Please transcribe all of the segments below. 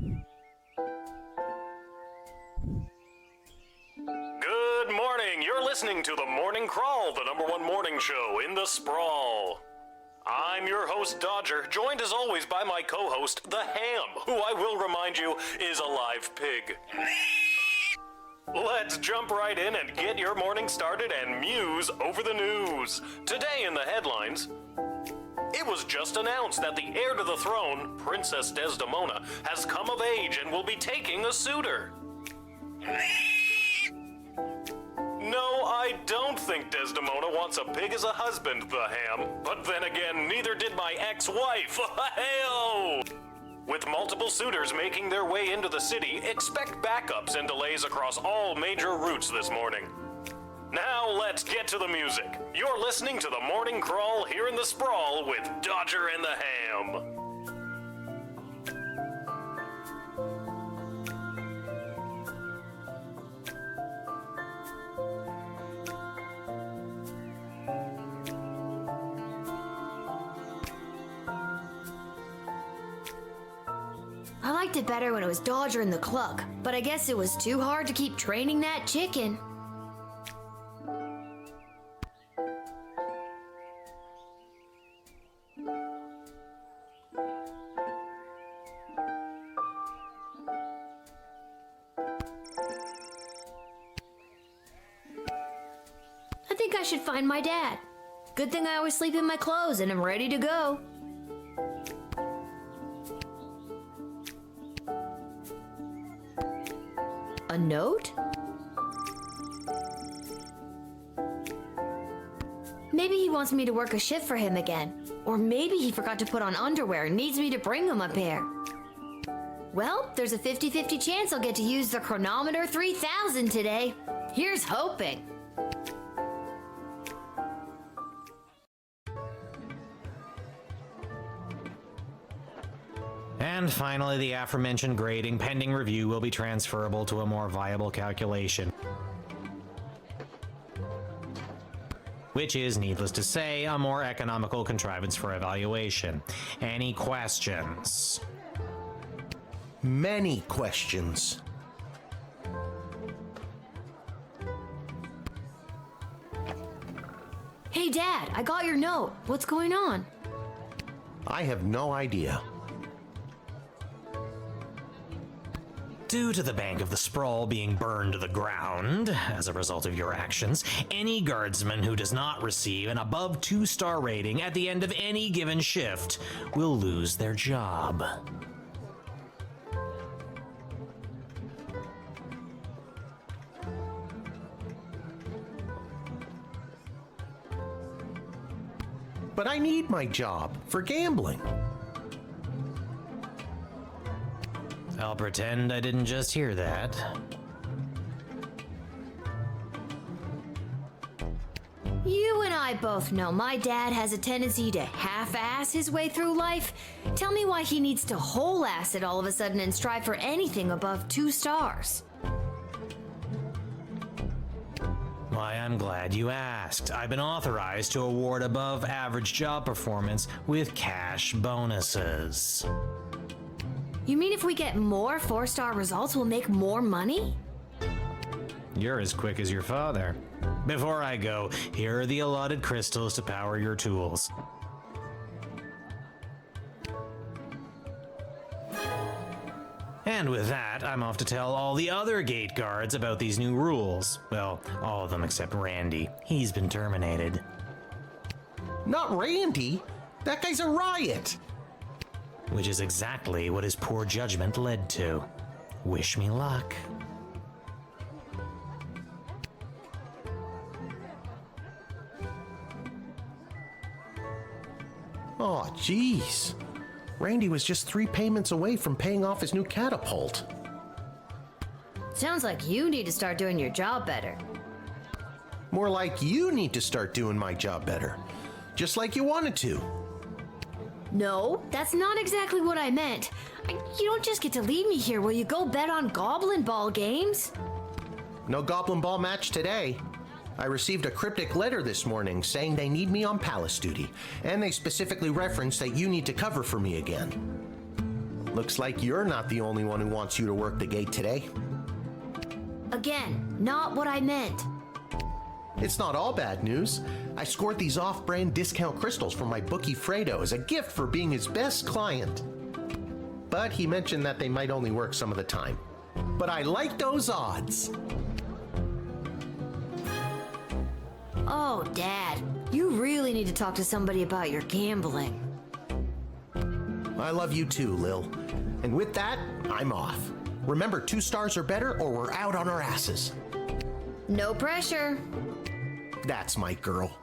Good morning. You're listening to The Morning Crawl, the #1 morning show in the sprawl. I'm your host, Dodger, joined as always by my co-host, the Ham, who I will remind you is a live pig. Let's jump right in and get your morning started and muse over the news. Today in the headlines, it was just announced that the heir to the throne, Princess Desdemona, has come of age and will be taking a suitor. No, I don't think Desdemona wants a pig as a husband, the Ham. But then again, neither did my ex-wife. Hey-oh! With multiple suitors making their way into the city, expect backups and delays across all major routes this morning. Now let's get to the music. You're listening to The Morning Crawl here in the Sprawl with Dodger and the Ham. I liked it better when it was Dodger and the Cluck, but I guess it was too hard to keep training that chicken. I think I should find my dad. Good thing I always sleep in my clothes and I'm ready to go. A note? Maybe he wants me to work a shift for him again. Or maybe he forgot to put on underwear and needs me to bring him a pair. Well, there's a 50-50 chance I'll get to use the Chronometer 3000 today. Here's hoping. And finally, the aforementioned grading pending review will be transferable to a more viable calculation. Which is, needless to say, a more economical contrivance for evaluation. Any questions? Many questions. Hey Dad, I got your note. What's going on? I have no idea. Due to the Bank of the Sprawl being burned to the ground as a result of your actions, any guardsman who does not receive an above 2-star rating at the end of any given shift will lose their job. But I need my job for gambling. I'll pretend I didn't just hear that. You and I both know my dad has a tendency to half-ass his way through life. Tell me why he needs to whole-ass it all of a sudden and strive for anything above 2 stars. Why, I'm glad you asked. I've been authorized to award above average job performance with cash bonuses. You mean if we get more 4-star results, we'll make more money? You're as quick as your father. Before I go, here are the allotted crystals to power your tools. And with that, I'm off to tell all the other gate guards about these new rules. Well, all of them except Randy. He's been terminated. Not Randy! That guy's a riot! Which is exactly what his poor judgment led to. Wish me luck. Oh, jeez. Randy was just 3 payments away from paying off his new catapult. Sounds like you need to start doing your job better. More like you need to start doing my job better. Just like you wanted to. No, that's not exactly what I meant. You don't just get to leave me here. Will you go bet on Goblin Ball games? No Goblin Ball match today. I received a cryptic letter this morning saying they need me on palace duty, and they specifically referenced that you need to cover for me again. Looks like you're not the only one who wants you to work the gate today. Again, not what I meant. It's not all bad news. I scored these off-brand discount crystals from my bookie Fredo as a gift for being his best client. But he mentioned that they might only work some of the time. But I like those odds. Oh, Dad, you really need to talk to somebody about your gambling. I love you too, Lil. And with that, I'm off. Remember, 2 stars or better or we're out on our asses. No pressure. That's my girl.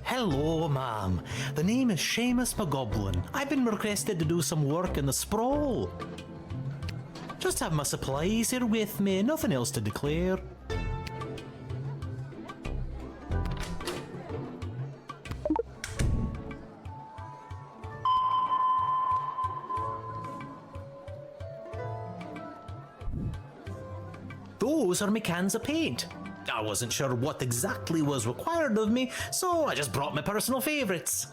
Hello, ma'am. The name is Seamus McGoblin. I've been requested to do some work in the sprawl. Just have my supplies here with me, nothing else to declare. Those are my cans of paint. I wasn't sure what exactly was required of me, so I just brought my personal favourites.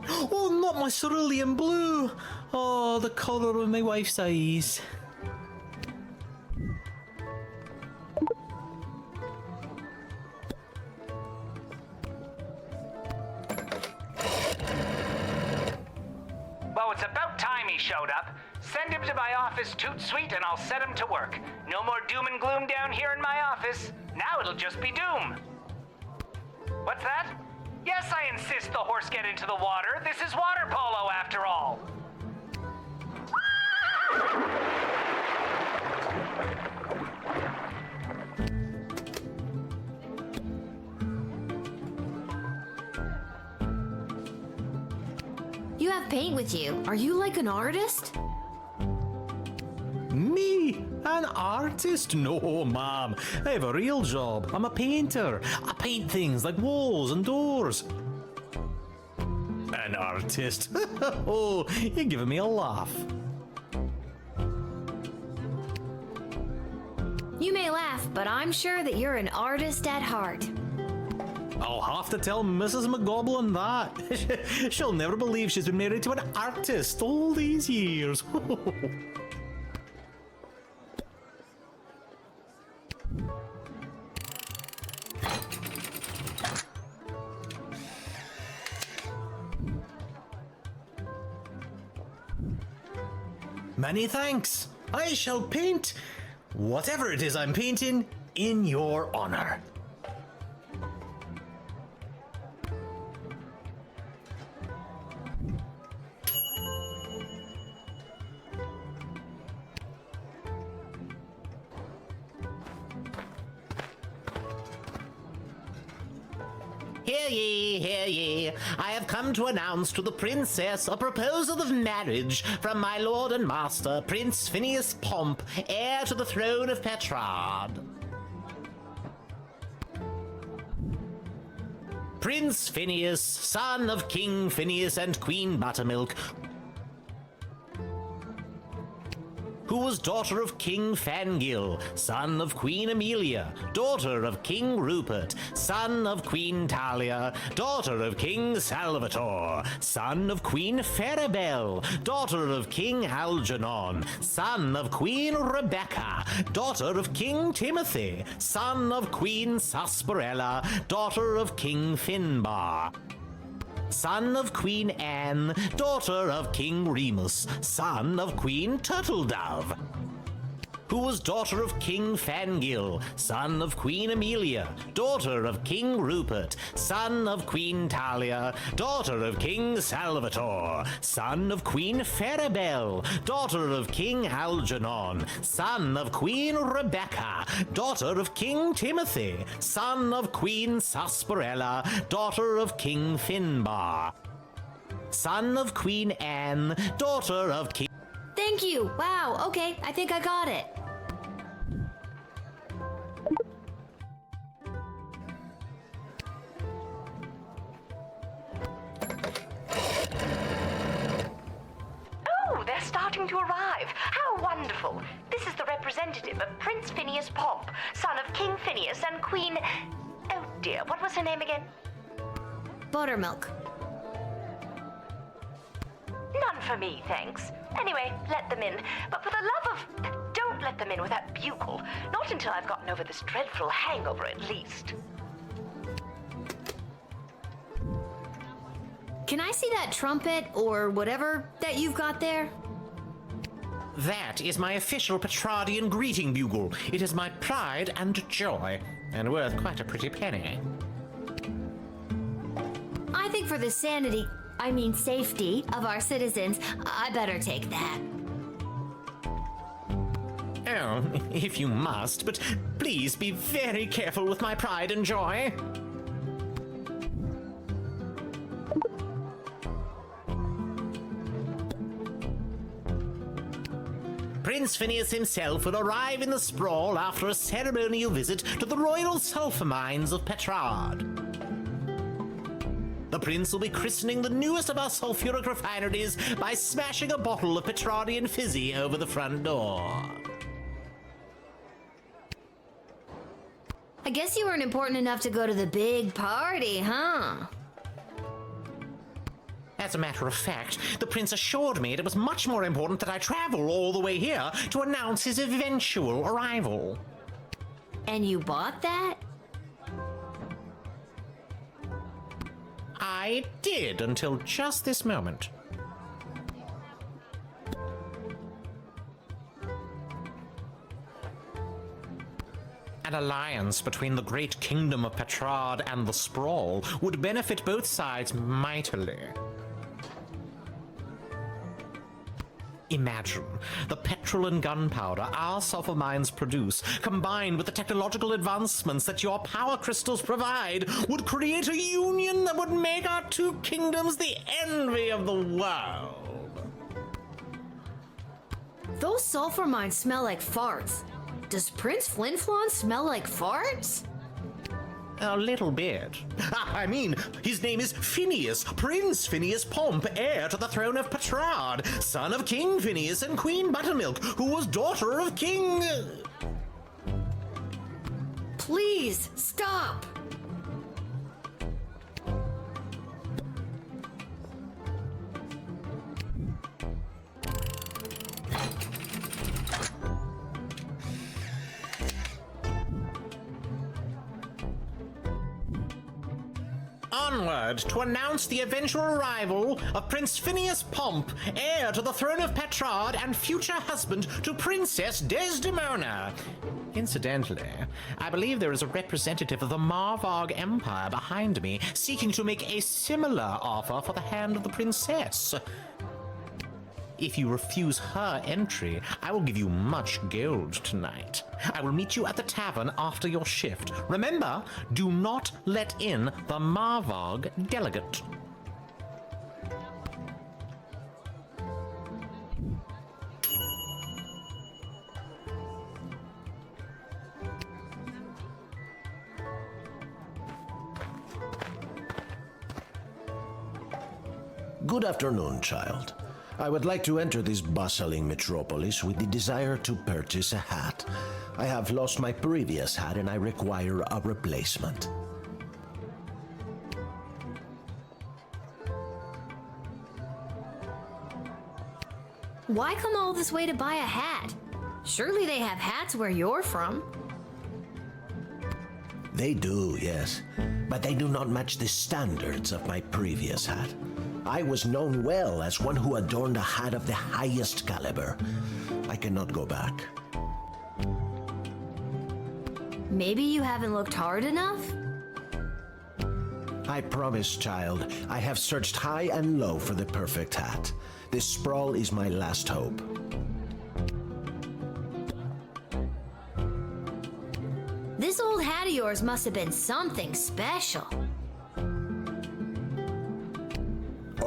Oh, not my cerulean blue! Oh, the colour of my wife's eyes. Well, it's about time he showed up. Send him to my office toot suite and I'll set him to work. No more doom and gloom down here in my office. Now it'll just be doom. What's that? Yes, I insist the horse get into the water. This is water polo after all. You have paint with you. Are you like an artist? Me? An artist? No, ma'am. I have a real job. I'm a painter. I paint things like walls and doors. An artist? Oh, you're giving me a laugh. You may laugh, but I'm sure that you're an artist at heart. I'll have to tell Mrs. McGoblin that. She'll never believe she's been married to an artist all these years. Many thanks. I shall paint whatever it is I'm painting in your honor. Hear ye, hear ye. I have come to announce to the princess a proposal of marriage from my lord and master, Prince Phineas Pomp, heir to the throne of Petrard. Prince Phineas, son of King Phineas and Queen Buttermilk, who was daughter of King Fangil, son of Queen Amelia, daughter of King Rupert, son of Queen Talia, daughter of King Salvatore, son of Queen Farabelle, daughter of King Algernon, son of Queen Rebecca, daughter of King Timothy, son of Queen Sarsaparilla, daughter of King Finbar, son of Queen Anne, daughter of King Remus, son of Queen Turtledove, who was daughter of King Fangil, son of Queen Amelia, daughter of King Rupert, son of Queen Talia, daughter of King Salvatore, son of Queen Farabelle, daughter of King Algernon, son of Queen Rebecca, daughter of King Timothy, son of Queen Sarsaparilla, daughter of King Finbar, son of Queen Anne, daughter of King... Thank you. Wow, okay, I think I got it. Oh, they're starting to arrive. How wonderful. This is the representative of Prince Phineas Pomp, son of King Phineas and Queen... Oh dear, what was her name again? Buttermilk. None for me, thanks. Anyway, let them in. But for the love of... Don't let them in with that bugle. Not until I've gotten over this dreadful hangover, at least. Can I see that trumpet or whatever that you've got there? That is my official Petrardian greeting bugle. It is my pride and joy, and worth quite a pretty penny. I think for the safety of our citizens, I better take that. Oh, if you must, but please be very careful with my pride and joy. Prince Phineas himself will arrive in the sprawl after a ceremonial visit to the royal sulphur mines of Petrard. The prince will be christening the newest of our sulphuric refineries by smashing a bottle of Petrardian fizzy over the front door. I guess you weren't important enough to go to the big party, huh? As a matter of fact, the prince assured me it was much more important that I travel all the way here to announce his eventual arrival. And you bought that? I did until just this moment. An alliance between the great kingdom of Petrard and the Sprawl would benefit both sides mightily. Imagine the petrol and gunpowder our sulphur mines produce, combined with the technological advancements that your power crystals provide, would create a union that would make our two kingdoms the envy of the world. Those sulfur mines smell like farts. Does Prince Flinflon smell like farts? A little bit. I mean, his name is Phineas, Prince Phineas Pomp, heir to the throne of Petrard, son of King Phineas and Queen Buttermilk, who was daughter of King... Please, stop! Onward to announce the eventual arrival of Prince Phineas Pomp, heir to the throne of Petrard and future husband to Princess Desdemona. Incidentally, I believe there is a representative of the Marvarg Empire behind me seeking to make a similar offer for the hand of the princess. If you refuse her entry, I will give you much gold tonight. I will meet you at the tavern after your shift. Remember, do not let in the Marvarg delegate. Good afternoon, child. I would like to enter this bustling metropolis with the desire to purchase a hat. I have lost my previous hat and I require a replacement. Why come all this way to buy a hat? Surely they have hats where you're from. They do, yes, but they do not match the standards of my previous hat. I was known well as one who adorned a hat of the highest caliber. I cannot go back. Maybe you haven't looked hard enough? I promise, child, I have searched high and low for the perfect hat. This sprawl is my last hope. This old hat of yours must have been something special.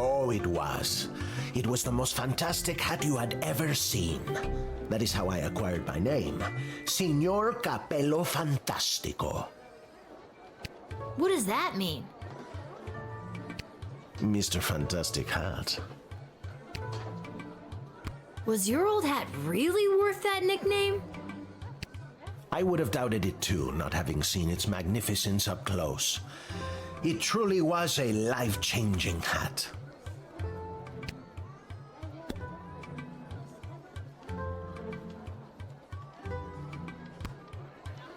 Oh, it was. It was the most fantastic hat you had ever seen. That is how I acquired my name. Signor Capello Fantastico. What does that mean? Mr. Fantastic Hat. Was your old hat really worth that nickname? I would have doubted it too, not having seen its magnificence up close. It truly was a life-changing hat.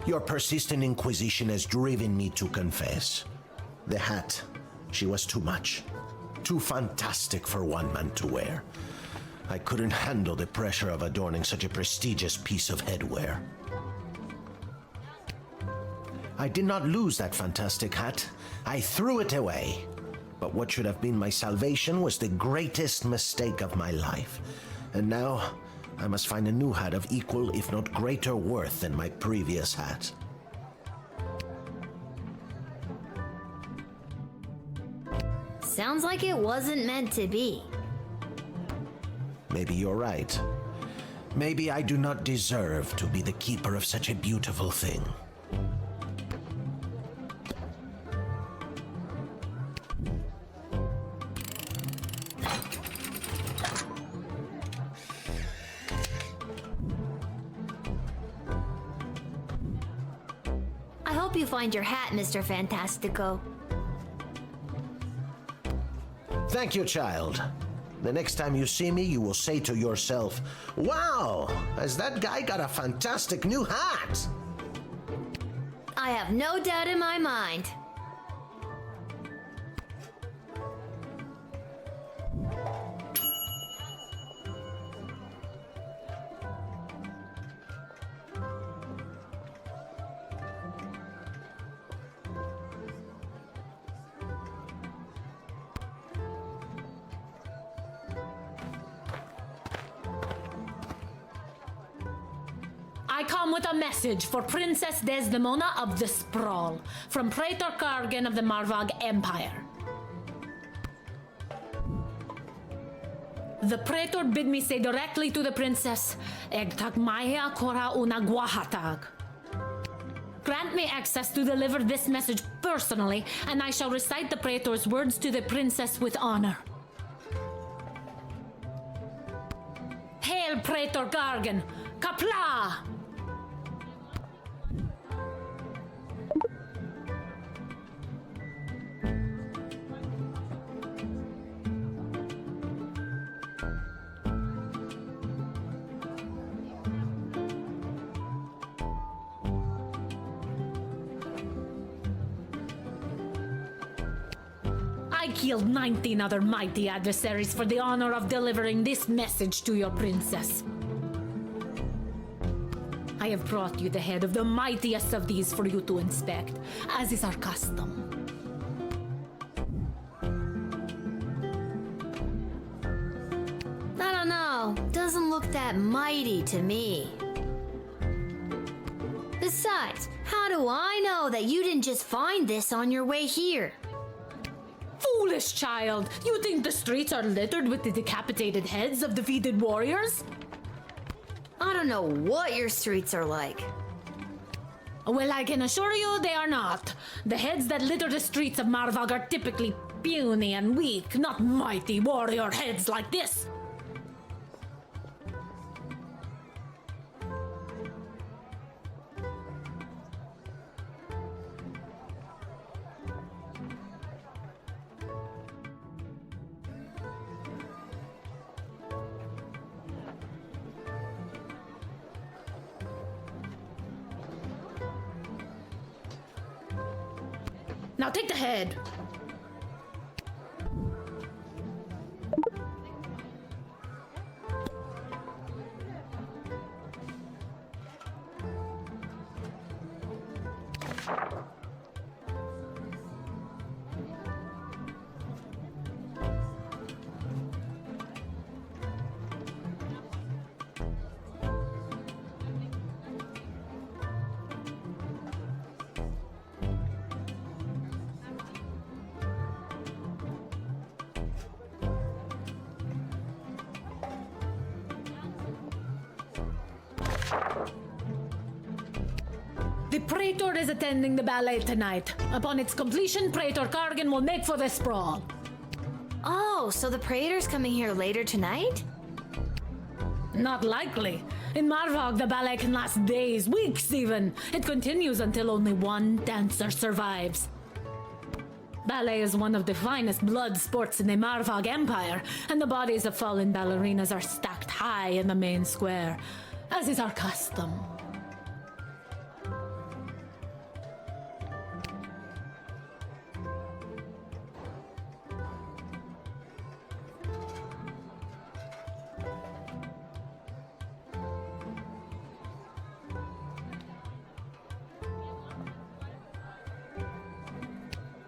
Your persistent inquisition has driven me to confess. The hat, she was too much. Too fantastic for one man to wear. I couldn't handle the pressure of adorning such a prestigious piece of headwear. I did not lose that fantastic hat. I threw it away. But what should have been my salvation was the greatest mistake of my life. And now, I must find a new hat of equal, if not greater worth than my previous hat. Sounds like it wasn't meant to be. Maybe you're right. Maybe I do not deserve to be the keeper of such a beautiful thing. I hope you find your hat, Mr. Fantastico. Thank you, child. The next time you see me, you will say to yourself, "Wow, has that guy got a fantastic new hat?" I have no doubt in my mind. I come with a message for Princess Desdemona of the Sprawl, from Praetor Kargan of the Marvog Empire. The Praetor bid me say directly to the Princess, Egtag Maya Kora una Guahatag. Grant me access to deliver this message personally, and I shall recite the Praetor's words to the Princess with honor. Hail Praetor Kargan! Kapla! I killed 19 other mighty adversaries for the honor of delivering this message to your princess. I have brought you the head of the mightiest of these for you to inspect, as is our custom. I don't know. Doesn't look that mighty to me. Besides, how do I know that you didn't just find this on your way here? Foolish child! You think the streets are littered with the decapitated heads of defeated warriors? I don't know what your streets are like. Well, I can assure you they are not. The heads that litter the streets of Marvog are typically puny and weak, not mighty warrior heads like this. Now take the head. The Praetor is attending the ballet tonight. Upon its completion, Praetor Kargan will make for the sprawl. Oh, so the Praetor's coming here later tonight? Not likely. In Marvog, the ballet can last days, weeks even. It continues until only one dancer survives. Ballet is one of the finest blood sports in the Marvog Empire, and the bodies of fallen ballerinas are stacked high in the main square, as is our custom.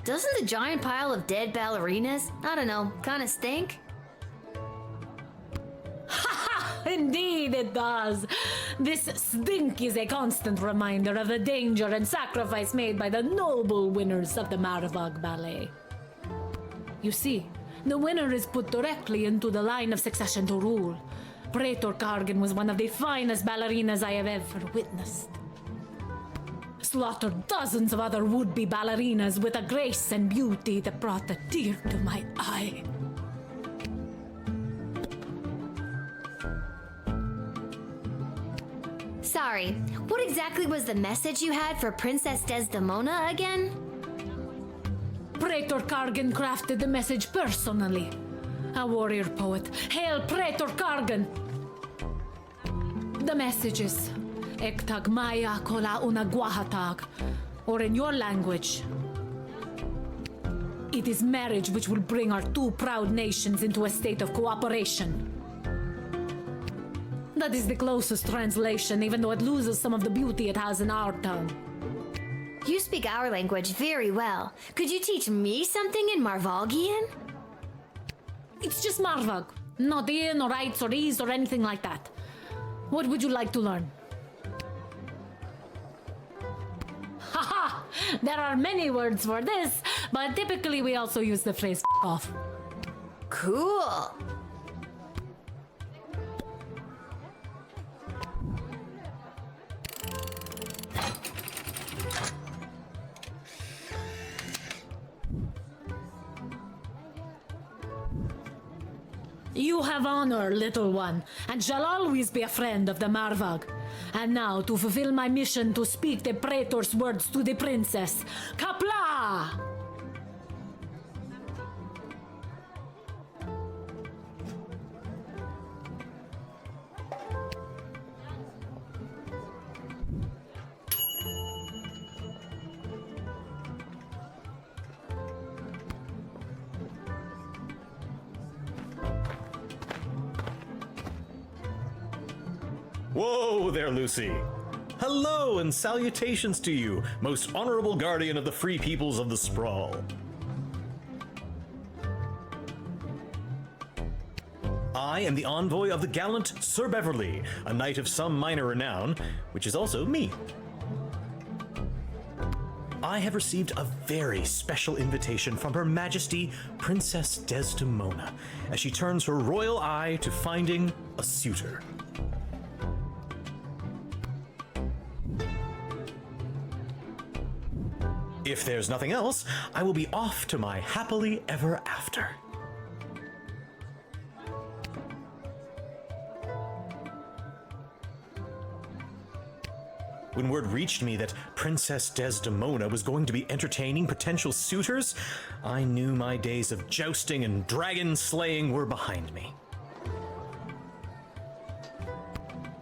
Doesn't the giant pile of dead ballerinas, I don't know, kind of stink? Indeed it does. This stink is a constant reminder of the danger and sacrifice made by the noble winners of the Marvog Ballet. You see, the winner is put directly into the line of succession to rule. Praetor Kargan was one of the finest ballerinas I have ever witnessed. Slaughtered dozens of other would-be ballerinas with a grace and beauty that brought a tear to my eye. Sorry, what exactly was the message you had for Princess Desdemona again? Praetor Kargan crafted the message personally. A warrior poet. Hail Praetor Kargan! The message is Ektag Maya Kola Unaguahatag, or in your language, it is marriage which will bring our two proud nations into a state of cooperation. That is the closest translation, even though it loses some of the beauty it has in our tongue. You speak our language very well. Could you teach me something in Marvogian? It's just Marvog, not in or rights or ease or anything like that. What would you like to learn? Haha! There are many words for this, but typically we also use the phrase "f off." Cool. You have honor, little one, and shall always be a friend of the Marvog. And now, to fulfill my mission to speak the Praetor's words to the princess. Kapla! Whoa there, Lucy. Hello and salutations to you, most honorable guardian of the free peoples of the Sprawl. I am the envoy of the gallant Sir Beverly, a knight of some minor renown, which is also me. I have received a very special invitation from Her Majesty Princess Desdemona, as she turns her royal eye to finding a suitor. If there's nothing else, I will be off to my happily ever after. When word reached me that Princess Desdemona was going to be entertaining potential suitors, I knew my days of jousting and dragon slaying were behind me.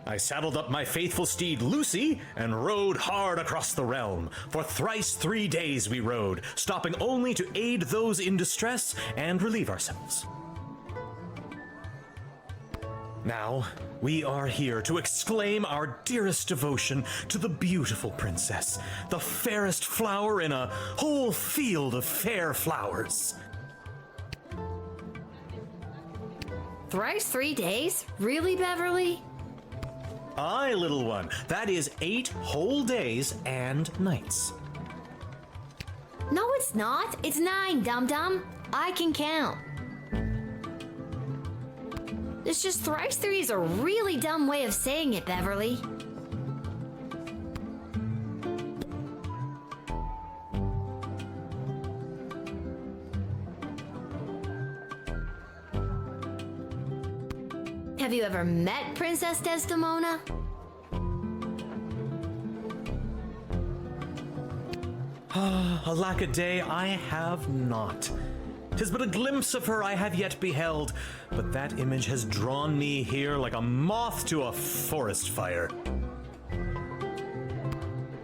I saddled up my faithful steed Lucy and rode hard across the realm. For thrice 3 days we rode, stopping only to aid those in distress and relieve ourselves. Now, we are here to exclaim our dearest devotion to the beautiful princess, the fairest flower in a whole field of fair flowers. Thrice 3 days? Really, Beverly? Aye, little one, that is 8 whole days and nights. No, it's not. It's 9, dum-dum. I can count. It's just thrice 3 is a really dumb way of saying it, Beverly. Have you ever met Princess Desdemona? Alack a day, I have not. 'Tis but a glimpse of her I have yet beheld, but that image has drawn me here like a moth to a forest fire.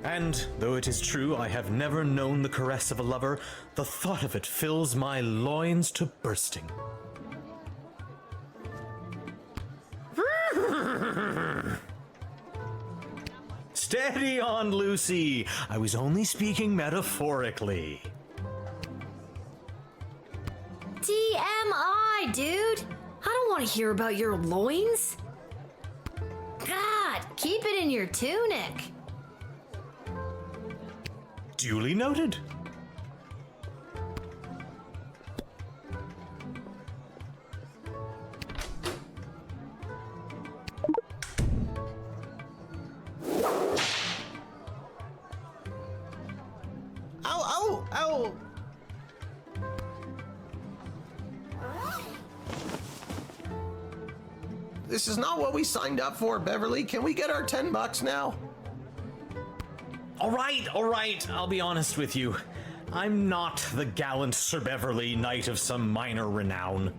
And though it is true I have never known the caress of a lover, the thought of it fills my loins to bursting. Steady on, Lucy. I was only speaking metaphorically. TMI, dude. I don't want to hear about your loins. God, keep it in your tunic. Duly noted. Ow, ow, ow! This is not what we signed up for, Beverly. Can we get our $10 now? All right, I'll be honest with you. I'm not the gallant Sir Beverly, knight of some minor renown.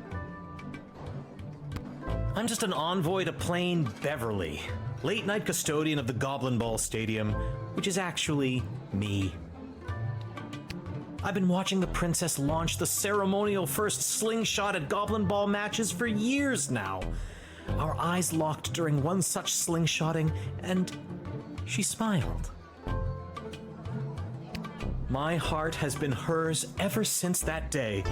I'm just an envoy to plain Beverly, late-night custodian of the Goblin Ball Stadium, which is actually me. I've been watching the princess launch the ceremonial first slingshot at Goblin Ball matches for years now. Our eyes locked during one such slingshotting, and she smiled. My heart has been hers ever since that day.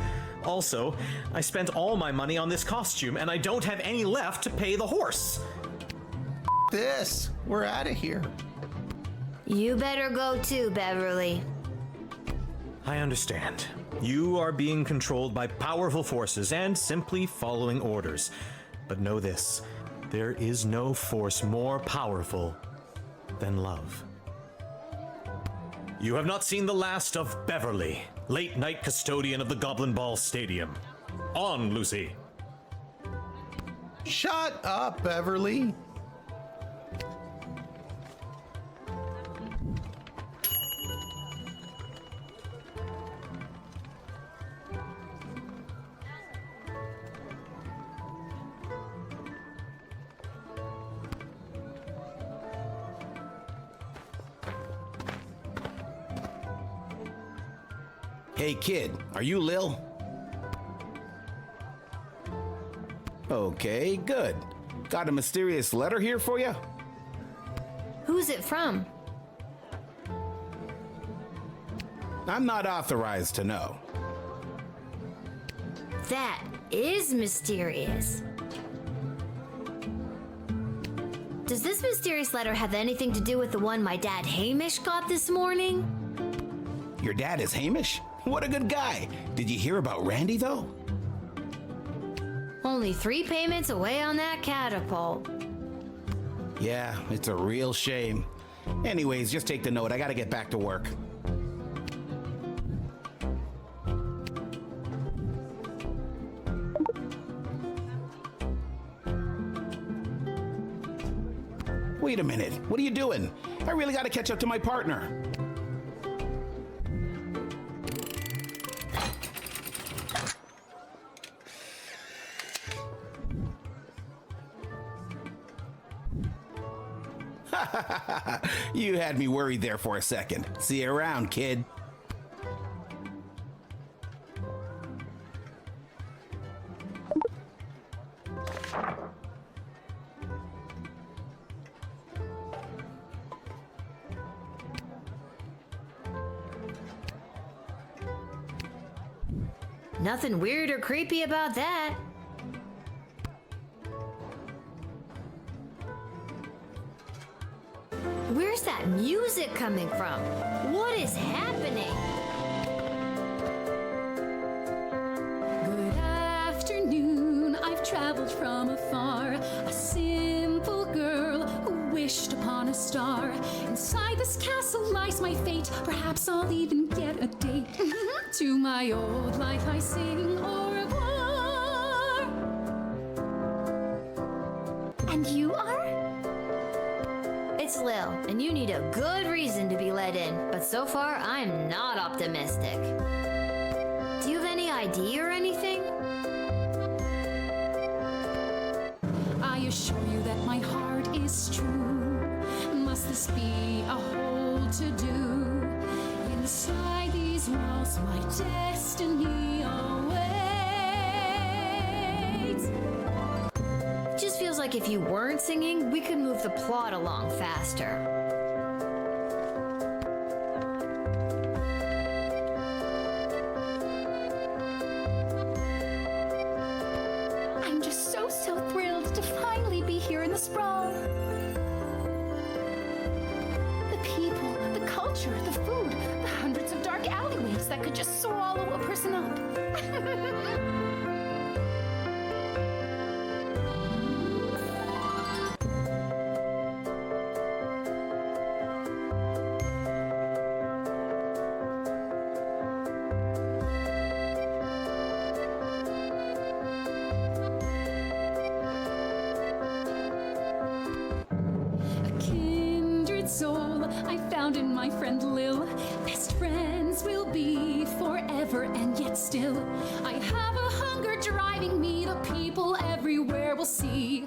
Also, I spent all my money on this costume, and I don't have any left to pay the horse. This. We're out of here. You better go too, Beverly. I understand. You are being controlled by powerful forces and simply following orders. But know this, there is no force more powerful than love. You have not seen the last of Beverly, late-night custodian of the Goblin Ball Stadium. On, Lucy. Shut up, Beverly. Hey kid, are you Lil? Okay, good. Got a mysterious letter here for you? Who's it from? I'm not authorized to know. That is mysterious. Does this mysterious letter have anything to do with the one my dad Hamish got this morning? Your dad is Hamish? What a good guy. Did you hear about Randy, though? Only 3 payments away on that catapult. Yeah, it's a real shame. Anyways, just take the note. I gotta get back to work. Wait a minute, what are you doing? I really gotta catch up to my partner. You had me worried there for a second. See you around, kid. Nothing weird or creepy about that. Where's that music coming from? What is happening? Good afternoon, I've traveled from afar. A simple girl who wished upon a star. Inside this castle lies my fate. Perhaps I'll even get a date. To my old life I sing au revoir. And you are? It's Lil, and you need a good reason to be let in, but so far I'm not optimistic. Do you have any ID or anything? I assure you that my heart is true. Must this be a whole to-do? Inside these walls my destiny awaits. It just feels like if you weren't singing, we could move the plot along faster. I'm just so thrilled to finally be here in the sprawl. The people, the culture, the food, the hundreds of dark alleyways that could just swallow a person up. Soul I found in my friend Lil. Best friends will be forever, and yet still I have a hunger driving me. The people everywhere will see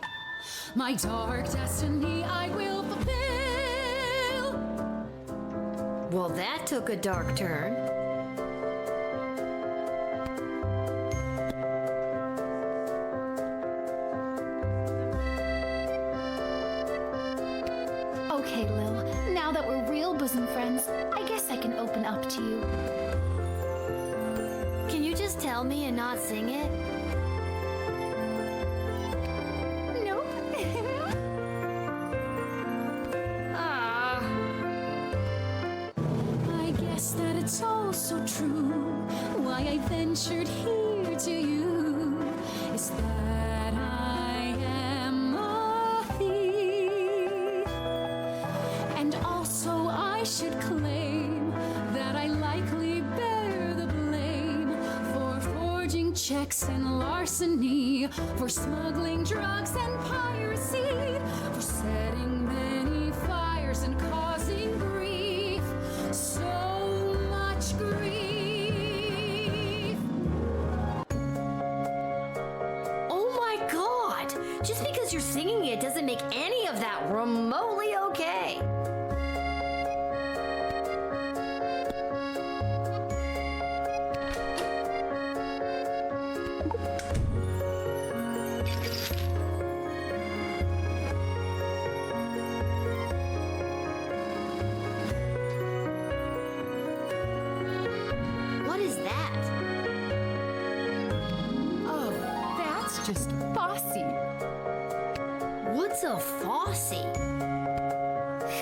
my dark destiny I will fulfill. Well, that took a dark turn. Okay, Lil, now that we're real bosom friends, I guess I can open up to you. Can you just tell me and not sing it? Nope. I guess that it's all so true. Why I ventured here to you is that I am a thief. And also I should claim that I likely bear the blame for forging checks and larceny, for smuggling drugs and piracy, for setting many fires and causing grief, so much grief. Oh my god! Just because you're singing it doesn't make any of that remotely okay. What is that? Oh, that's just Fosse. What's a Fosse?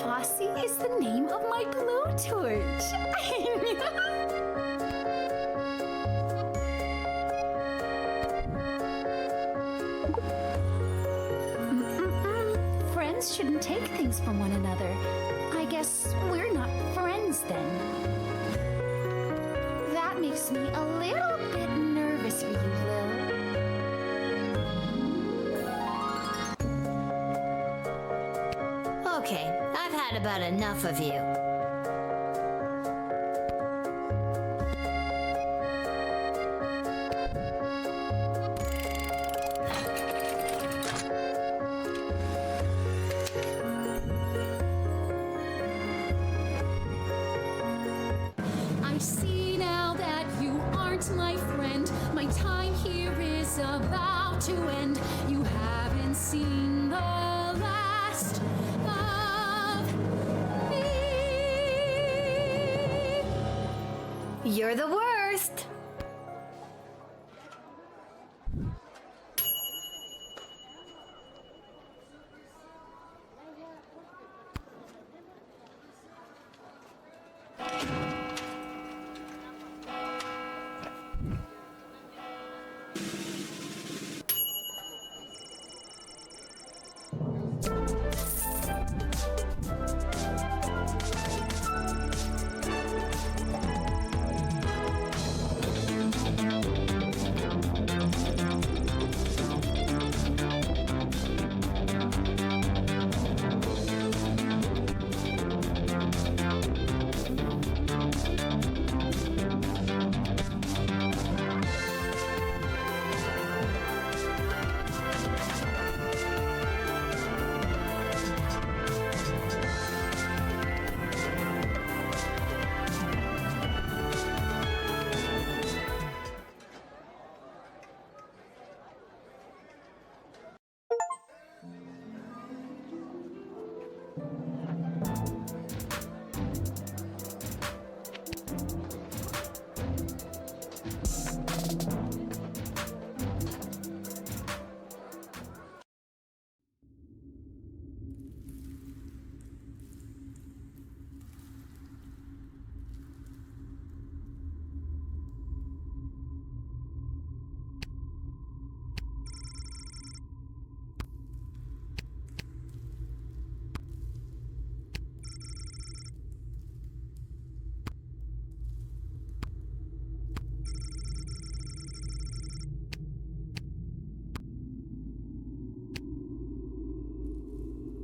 Fosse is the name of my blowtorch. Friends shouldn't take things from one another. I guess we're not friends then. That makes me a little bit nervous for you, Lil. Okay, I've had about enough of you. I see now that you aren't my friend. My time here is about to end. You haven't seen the last of me. You're the worst.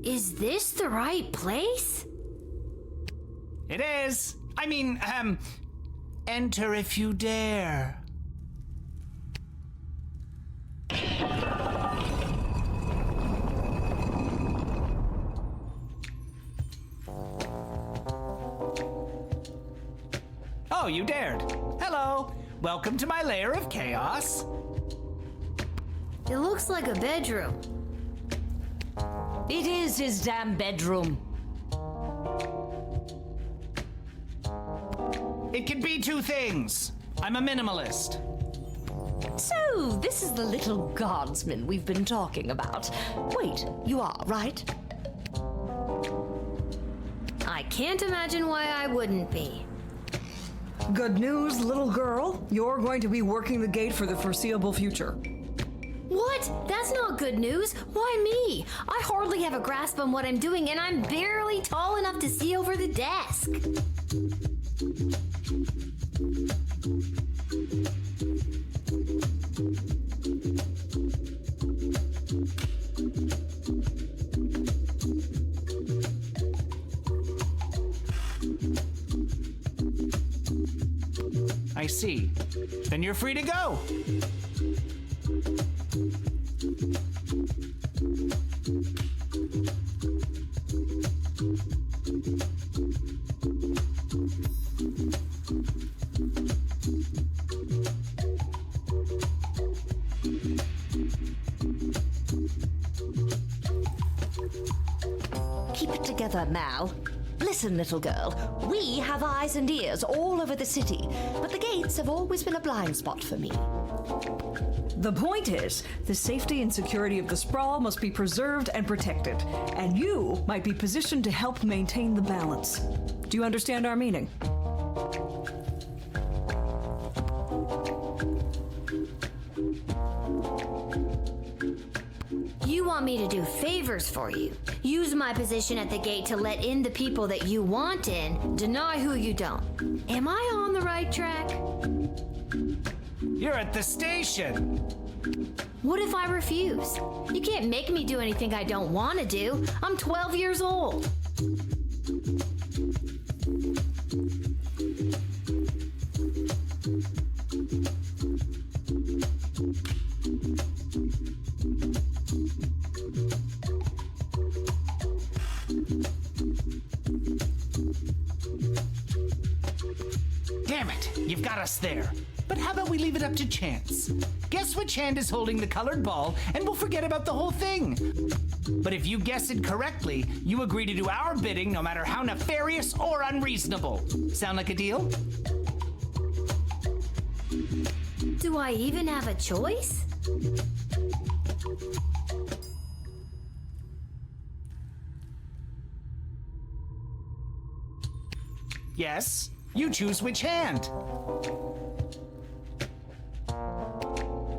Is this the right place? It is. I mean, enter if you dare. Oh, you dared. Hello. Welcome to my lair of chaos. It looks like a bedroom. It is his damn bedroom. It can be two things. I'm a minimalist. So, this is the little guardsman we've been talking about. Wait, you are, right? I can't imagine why I wouldn't be. Good news, little girl. You're going to be working the gate for the foreseeable future. What? That's not good news. Why me? I hardly have a grasp on what I'm doing, and I'm barely tall enough to see over the desk. I see. Then you're free to go. Keep it together, Mal. Listen, little girl, we have eyes and ears all over the city, but the gates have always been a blind spot for me. The point is, the safety and security of the sprawl must be preserved and protected, and you might be positioned to help maintain the balance. Do you understand our meaning? You want me to do favors for you. Use my position at the gate to let in the people that you want in, deny who you don't. Am I on the right track? You're at the station. What if I refuse? You can't make me do anything I don't want to do. I'm 12 years old. Damn it, you've got us there. But how about we leave it up to chance? Guess which hand is holding the colored ball, and we'll forget about the whole thing. But if you guess it correctly, you agree to do our bidding no matter how nefarious or unreasonable. Sound like a deal? Do I even have a choice? Yes, you choose which hand.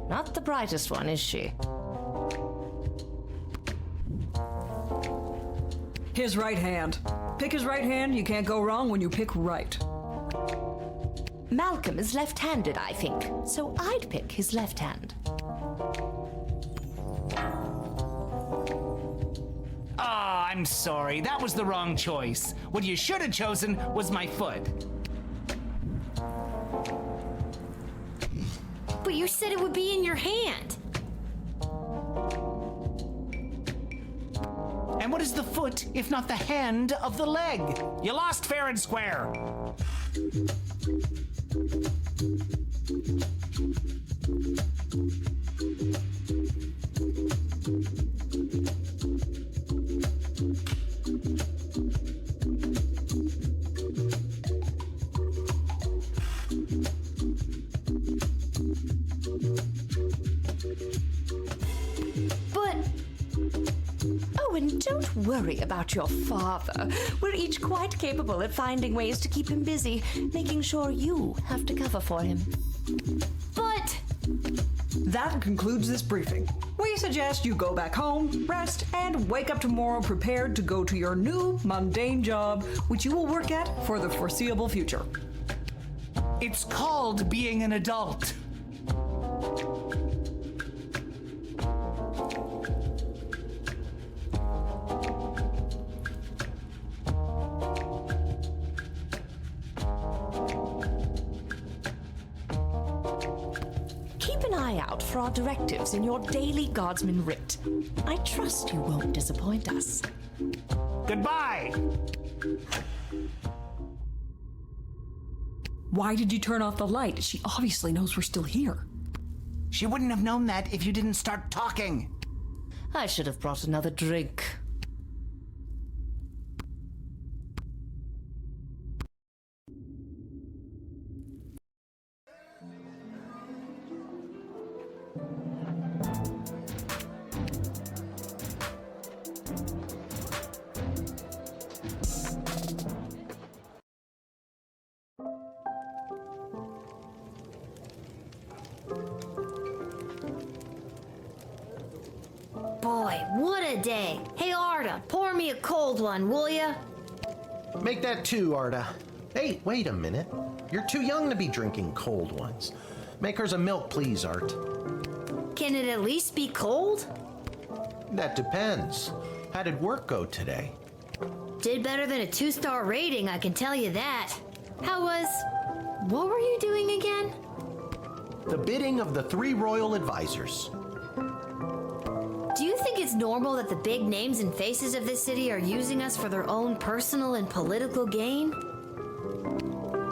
Not the brightest one, is she? His right hand. Pick his right hand. You can't go wrong when you pick right. Malcolm is left-handed, I think, so I'd pick his left hand. I'm sorry, that was the wrong choice. What you should have chosen was my foot. But you said it would be in your hand. And what is the foot if not the hand of the leg? You lost fair and square. Don't worry about your father. We're each quite capable at finding ways to keep him busy, making sure you have to cover for him. But... That concludes this briefing. We suggest you go back home, rest, and wake up tomorrow prepared to go to your new mundane job, which you will work at for the foreseeable future. It's called being an adult. Keep an eye out for our directives in your daily Guardsman writ. I trust you won't disappoint us. Goodbye! Why did you turn off the light? She obviously knows we're still here. She wouldn't have known that if you didn't start talking. I should have brought another drink. Boy, what a day. Hey, Arda, pour me a cold one, will ya? Make that two, Arda. Hey, wait a minute. You're too young to be drinking cold ones. Make hers a milk, please, Art. Can it at least be cold? That depends. How did work go today? Did better than a 2-star rating, I can tell you that. What were you doing again? The bidding of the 3 royal advisors. Do you think it's normal that the big names and faces of this city are using us for their own personal and political gain?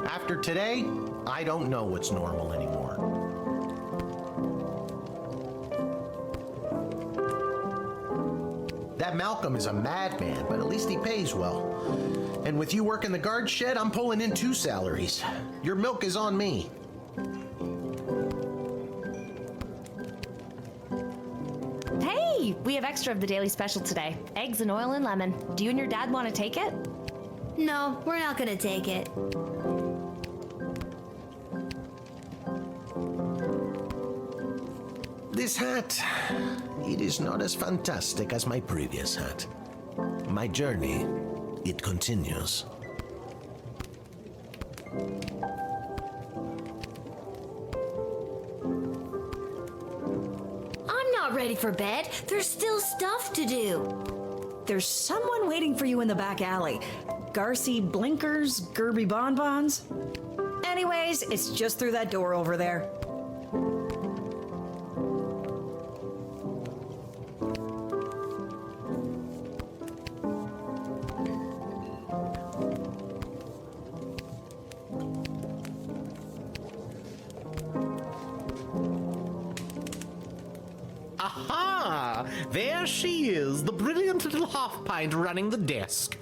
After today, I don't know what's normal anymore. That Malcolm is a madman, but at least he pays well. And with you working the guard shed, I'm pulling in 2 salaries. Your milk is on me. Hey, we have extra of the daily special today. Eggs and oil and lemon. Do you and your dad want to take it? No, we're not gonna take it. This hat, it is not as fantastic as my previous hat. My journey, it continues. I'm ready for bed. There's still stuff to do. There's someone waiting for you in the back alley. Garcy Blinkers, Gerby Bonbons. Anyways, it's just through that door over there. Aha! There she is, the brilliant little half-pint running the desk.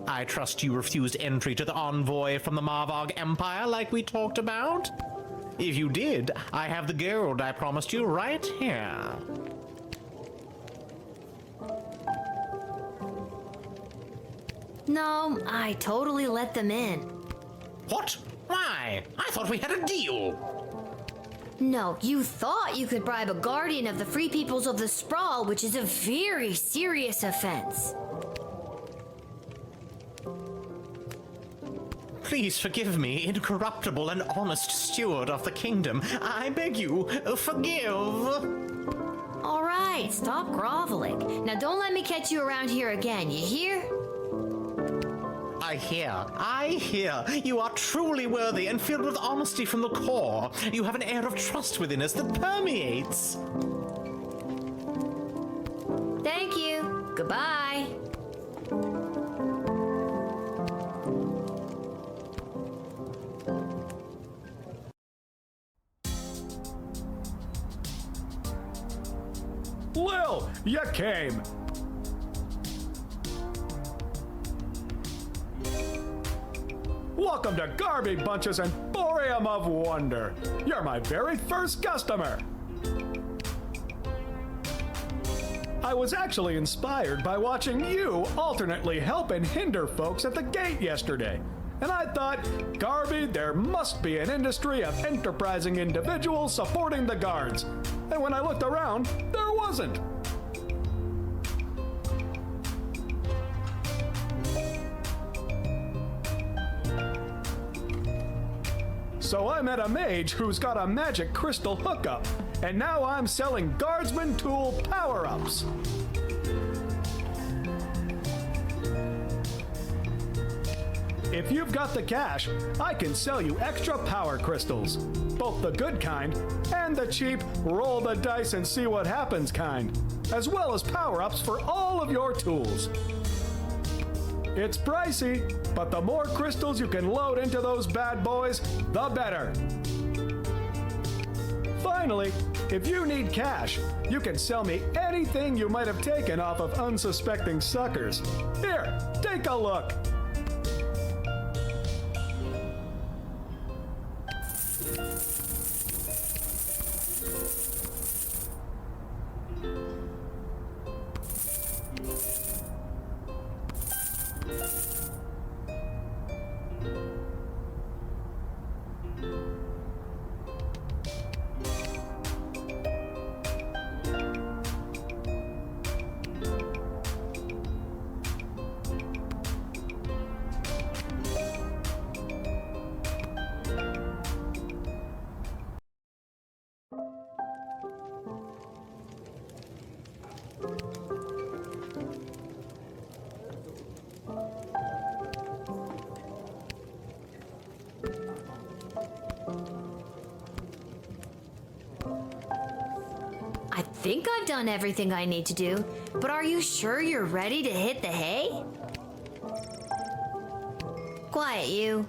I trust you refused entry to the envoy from the Marvog Empire like we talked about? If you did, I have the gold I promised you right here. No, I totally let them in. What? Why? I thought we had a deal. No, you thought you could bribe a guardian of the Free Peoples of the Sprawl, which is a very serious offense. Please forgive me, incorruptible and honest steward of the kingdom. I beg you, forgive. All right, stop groveling. Now don't let me catch you around here again, you hear? I hear. You are truly worthy and filled with honesty from the core. You have an air of trust within us that permeates. Thank you. Goodbye. Lil, you came. Welcome to Garby Bunches and Emporium of Wonder. You're my very first customer. I was actually inspired by watching you alternately help and hinder folks at the gate yesterday. And I thought, Garby, there must be an industry of enterprising individuals supporting the guards. And when I looked around, there wasn't. So I met a mage who's got a magic crystal hookup, and now I'm selling Guardsman tool power-ups. If you've got the cash, I can sell you extra power crystals, both the good kind and the cheap roll the dice and see what happens kind, as well as power-ups for all of your tools. It's pricey, but the more crystals you can load into those bad boys, the better. Finally, if you need cash, you can sell me anything you might have taken off of unsuspecting suckers. Here, take a look. I think I've done everything I need to do, but are you sure you're ready to hit the hay? Quiet, you.